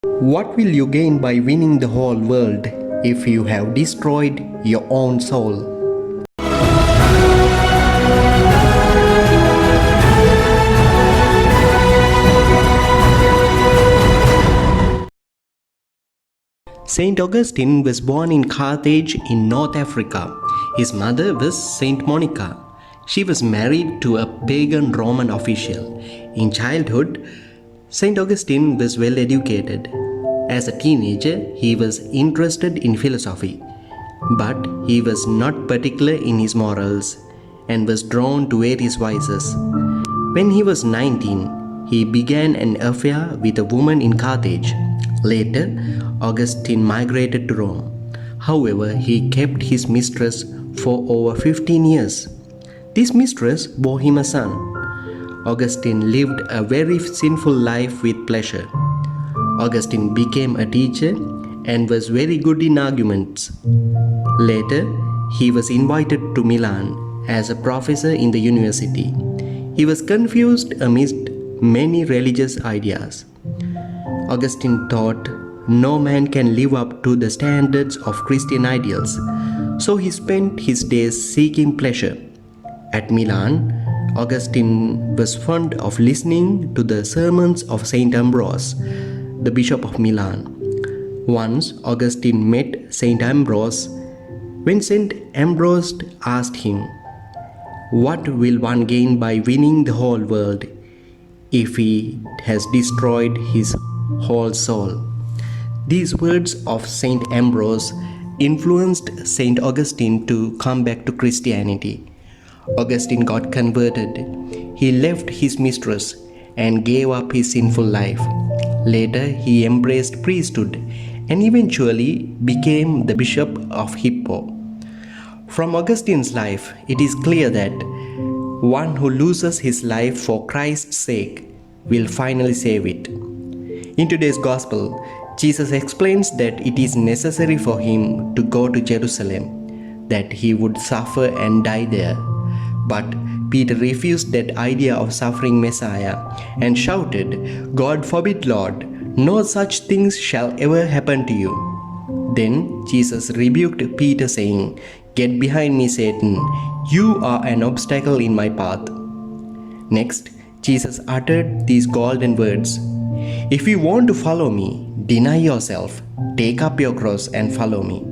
What will you gain by winning the whole world if you have destroyed your own soul? Saint Augustine was born in Carthage in North Africa. His mother was Saint Monica. She was married to a pagan Roman official. In childhood, Saint Augustine was well educated. As a teenager, he was interested in philosophy, but he was not particular in his morals and was drawn to various vices. When he was 19, he began an affair with a woman in Carthage. Later, Augustine migrated to Rome. However, he kept his mistress for over 15 years. This mistress bore him a son. Augustine lived a very sinful life with pleasure. Augustine became a teacher and was very good in arguments. Later, he was invited to Milan as a professor in the university. He was confused amidst many religious ideas. Augustine thought no man can live up to the standards of Christian ideals, so he spent his days seeking pleasure. At Milan, Augustine was fond of listening to the sermons of Saint Ambrose, the Bishop of Milan. Once Augustine met Saint Ambrose. When Saint Ambrose asked him, "What will one gain by winning the whole world if he has destroyed his whole soul?" These words of Saint Ambrose influenced Saint Augustine to come back to Christianity. Augustine got converted. He left his mistress and gave up his sinful life. Later, he embraced priesthood and eventually became the Bishop of Hippo. From Augustine's life, it is clear that one who loses his life for Christ's sake will finally save it. In today's Gospel, Jesus explains that it is necessary for him to go to Jerusalem, that he would suffer and die there. But Peter refused that idea of suffering Messiah and shouted, "God forbid, Lord, no such things shall ever happen to you." Then Jesus rebuked Peter, saying, "Get behind me, Satan. You are an obstacle in my path." Next, Jesus uttered these golden words, "If you want to follow me, deny yourself, take up your cross and follow me."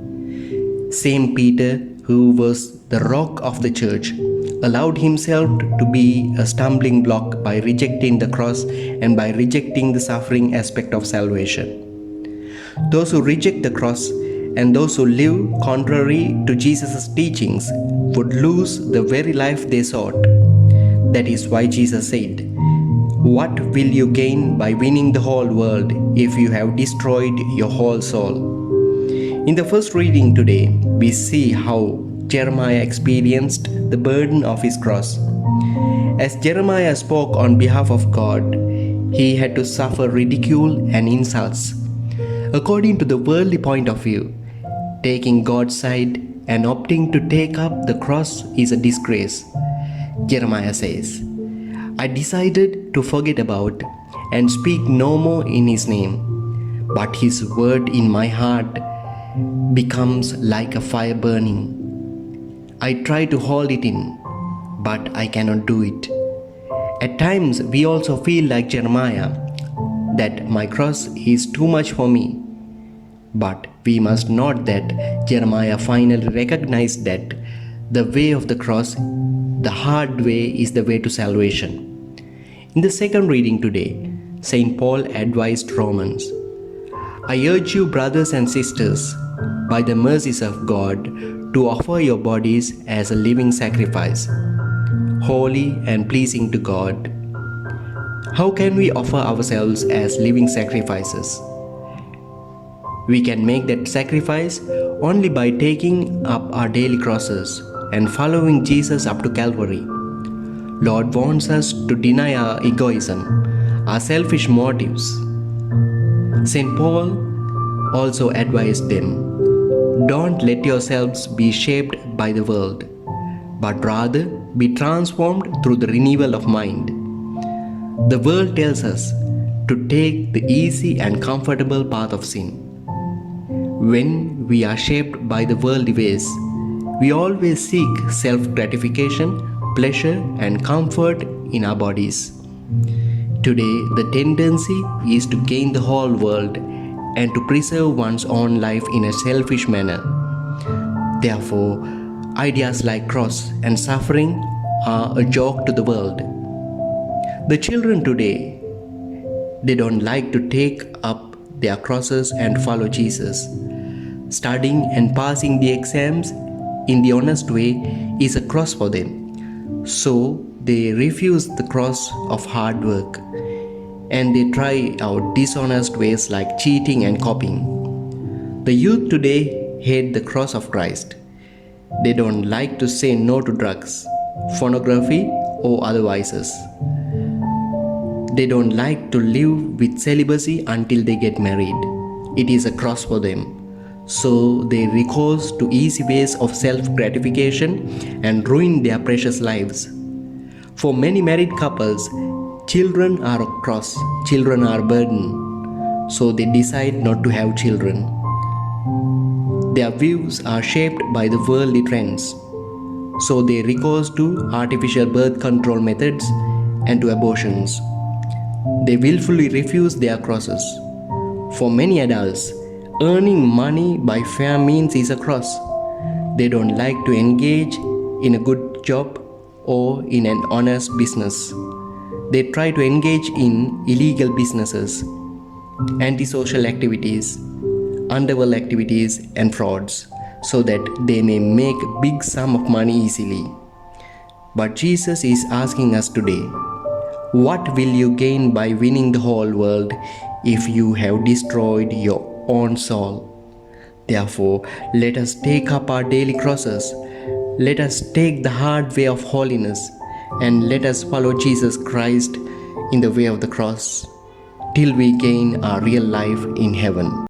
Saint Peter, who was the rock of the church, allowed himself to be a stumbling block by rejecting the cross and by rejecting the suffering aspect of salvation. Those who reject the cross and those who live contrary to Jesus' teachings would lose the very life they sought. That is why Jesus said, "What will you gain by winning the whole world if you have destroyed your whole soul?" In the first reading today, we see how Jeremiah experienced the burden of his cross. As Jeremiah spoke on behalf of God, he had to suffer ridicule and insults. According to the worldly point of view, taking God's side and opting to take up the cross is a disgrace. Jeremiah says, "I decided to forget about and speak no more in his name, but his word in my heart becomes like a fire burning. I try to hold it in, but I cannot do it." At times, we also feel like Jeremiah, that my cross is too much for me. But we must note that Jeremiah finally recognized that the way of the cross, the hard way, is the way to salvation. In the second reading today, St. Paul advised Romans, "I urge you, brothers and sisters, by the mercies of God, to offer your bodies as a living sacrifice, holy and pleasing to God." How can we offer ourselves as living sacrifices? We can make that sacrifice only by taking up our daily crosses and following Jesus up to Calvary. Lord wants us to deny our egoism, our selfish motives. St. Paul also advised them, "Don't let yourselves be shaped by the world, but rather be transformed through the renewal of mind." The world tells us to take the easy and comfortable path of sin. When we are shaped by the worldly ways, we always seek self gratification, pleasure, and comfort in our bodies. Today, the tendency is to gain the whole world and to preserve one's own life in a selfish manner. Therefore, ideas like cross and suffering are a joke to the world. The children today, they don't like to take up their crosses and follow Jesus. Studying and passing the exams in the honest way is a cross for them. So they refuse the cross of hard work and they try out dishonest ways like cheating and copying. The youth today hate the cross of Christ. They don't like to say no to drugs, pornography, or other vices. They don't like to live with celibacy until they get married. It is a cross for them. So they recourse to easy ways of self-gratification and ruin their precious lives. For many married couples, children are a cross, children are a burden. So they decide not to have children. Their views are shaped by the worldly trends. So they recourse to artificial birth control methods and to abortions. They willfully refuse their crosses. For many adults, earning money by fair means is a cross. They don't like to engage in a good job or in an honest business. They try to engage in illegal businesses, antisocial activities, underworld activities and frauds so that they may make a big sum of money easily. But Jesus is asking us today, what will you gain by winning the whole world if you have destroyed your own soul? Therefore, let us take up our daily crosses. Let us take the hard way of holiness and let us follow Jesus Christ in the way of the cross till we gain our real life in heaven.